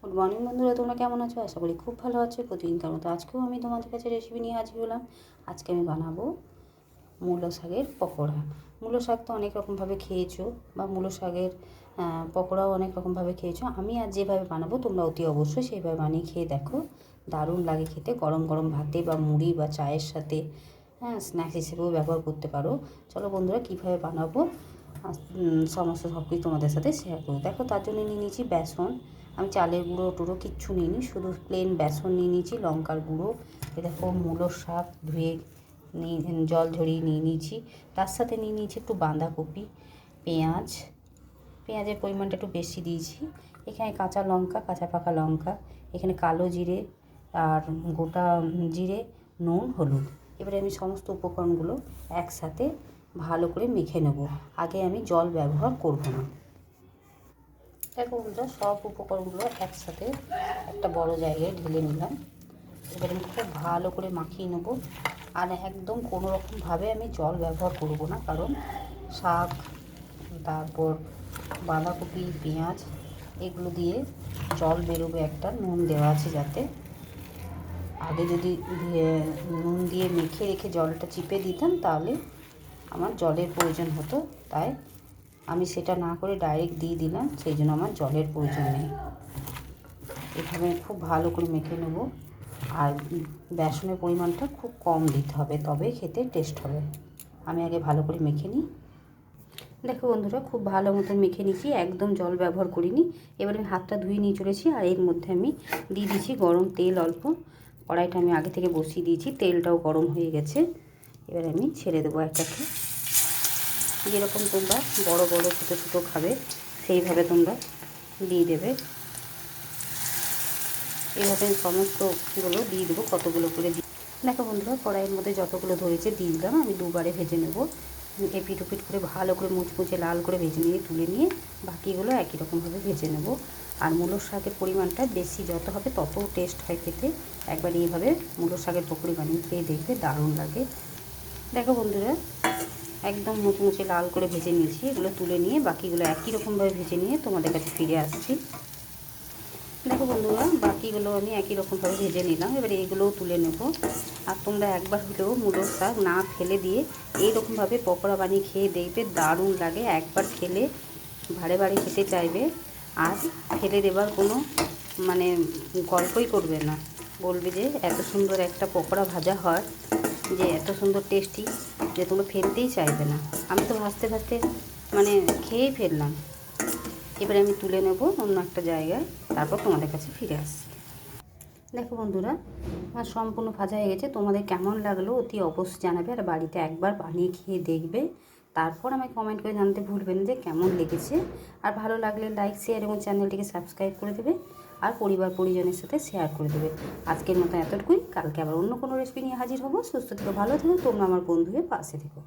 Good morning বন্ধুরা, তোমরা কেমন আছো? আশা করি খুব ভালো আছো। প্রতিদিনকার মতো আজকেও আমি তোমাদের কাছে রেসিপি নিয়ে হাজির হলাম। আজকে আমি বানাবো মূলো শাকের পকোড়া। মূলো শাক তো অনেক রকমভাবে খেয়েছো, বা মূলো শাকের পকোড়াও অনেক রকমভাবে খেয়েছো। আমি আজ যেভাবে বানাবো তোমরা অতি অবশ্যই সেইভাবে বানিয়ে খেয়ে দেখো। দারুণ লাগে খেতে, গরম গরম ভাতে বা মুড়ি বা চায়ের সাথে, স্ন্যাক্স হিসেবেও ব্যবহার করতে পারো। চলো বন্ধুরা, কীভাবে বানাবো সমস্ত সব কিছু তোমাদের সাথে শেয়ার করবো। দেখো, তার জন্য নিয়ে নিয়েছি বেসন। আমি চালের গুঁড়ো টুড়ো কিচ্ছু নিইনি, শুধু প্লেন বেসন নিয়ে নিয়েছি, লঙ্কার গুঁড়ো। দেখো, মূলোর শাক ধুয়ে নিয়ে জল ঝরিয়ে নিয়ে নিয়েছি। তার সাথে নিয়ে নিয়েছি একটু বাঁধাকপি, পেঁয়াজের পরিমাণটা একটু বেশি দিয়েছি। এখানে কাঁচা লঙ্কা, কাঁচা পাকা লঙ্কা, এখানে কালো জিরে আর গোটা জিরে, নুন, হলুদ। এবারে আমি সমস্ত উপকরণগুলো একসাথে ভালো করে মেখে নেব। আগে আমি জল ব্যবহার করব না। দেখো বন্ধুরা, সব উপকরণগুলো একসাথে একটা বড় জায়গায় ঢেলে নিলাম। এবার আমি খুব ভালো করে মাখিয়ে নেব। আর একদম কোনো রকমভাবে আমি জল ব্যবহার করব না, কারণ শাক, তারপর বাঁধাকপি, পেঁয়াজ এগুলো দিয়ে জল বেরোবে একটা, নুন দেওয়া আছে যাতে। আগে যদি নুন দিয়ে মেখে রেখে জলটা চিপে দিতাম তাহলে আমার জলের প্রয়োজন হতো, তাই আমি সেটা না করে ডাইরেক্ট দিয়ে দিলাম, সেই জন্য আমার জলের প্রয়োজন নেই। এভাবে খুব ভালো করে মেখে নেব। আর বেসনের পরিমাণটা খুব কম দিতে হবে, তবে খেতে টেস্ট হবে। আমি আগে ভালো করে মেখে নিই। দেখো বন্ধুরা, খুব ভালো মতো মেখে নিয়েছি, একদম জল ব্যবহার করিনি। এবার আমি হাতটা ধুয়ে নিয়ে চলেছি। আর এর মধ্যে আমি দিয়ে দিচ্ছি গরম তেল অল্প। কড়াইটা আমি আগে থেকে বসিয়ে দিয়েছি, তেলটাও গরম হয়ে গেছে। এবার আমি ছেড়ে দেবো এটাকে। যেরকম তোমরা বড় বড় ছোটো ছোটো খাবে সেইভাবে তোমরা দিয়ে দেবে। এইভাবে সমস্তগুলো দিয়ে দেবো, কতগুলো করে দিই। দেখো বন্ধুরা, কড়াইয়ের মধ্যে যতগুলো ধরেছে দিয়ে দিলাম। আমি দুবারে ভেজে নেব। এপিট ওপিট করে ভালো করে মুচমুচে লাল করে ভেজে নিয়ে তুলে নিয়ে বাকিগুলো একই রকমভাবে ভেজে নেব। আর মূলোর শাকের পরিমাণটা বেশি যত হবে তত টেস্ট হয় খেতে। একবার এইভাবে মূলোর শাকের পকোড়ি বানিয়ে খেয়ে দেখবে, দারুণ লাগে। দেখো বন্ধুরা, একদম মুচমুচে লাল করে ভেজে নিয়েছি। এগুলো তুলে নিয়ে বাকিগুলো একই রকমভাবে ভেজে নিয়ে তোমাদের কাছে ফিরে আসছি। দেখো বন্ধুরা, বাকিগুলো আমি একই রকমভাবে ভেজে নিলাম। এবারে এগুলোও তুলে নেব। আর তোমরা একবার হলেও মূলোর শাক না ফেলে দিয়ে এইরকমভাবে পকোড়া বানিয়ে খেয়ে দেখবে, দারুণ লাগে। একবার খেলে বারে বারে খেতে চাইবে, আর ফেলে দেবার কোনো গল্পই করবে না। বলবে যে এত সুন্দর একটা পকোড়া ভাজা হয়, যে এত সুন্দর টেস্টি, যে তোমরা ফেলতেই চাইবে না। আমি তো ভাজতে ভাজতে খেয়েই ফেললাম। এবারে আমি তুলে নেব অন্য একটা জায়গায়, তারপর তোমাদের কাছে ফিরে আসছি। দেখো বন্ধুরা, আমার সম্পূর্ণ ভাজা হয়ে গেছে। তোমাদের কেমন লাগলো অতি অবশ্যই জানাবে, আর বাড়িতে একবার বানিয়ে খেয়ে দেখবে। তারপর আমায় কমেন্ট করে জানতে ভুলবেন যে কেমন লেগেছে। আর ভালো লাগলে লাইক, শেয়ার এবং চ্যানেলটিকে সাবস্ক্রাইব করে দেবে। আর পরিবার পরিজনের সাথে শেয়ার করে দেবে। আজকের মতো এতটুকুই। কালকে আবার অন্য কোনো রেসিপি নিয়ে হাজির হবো। সুস্থ থেকো, ভালো থেকো, তোমরা আমার বন্ধু হয়ে পাশে থেকো।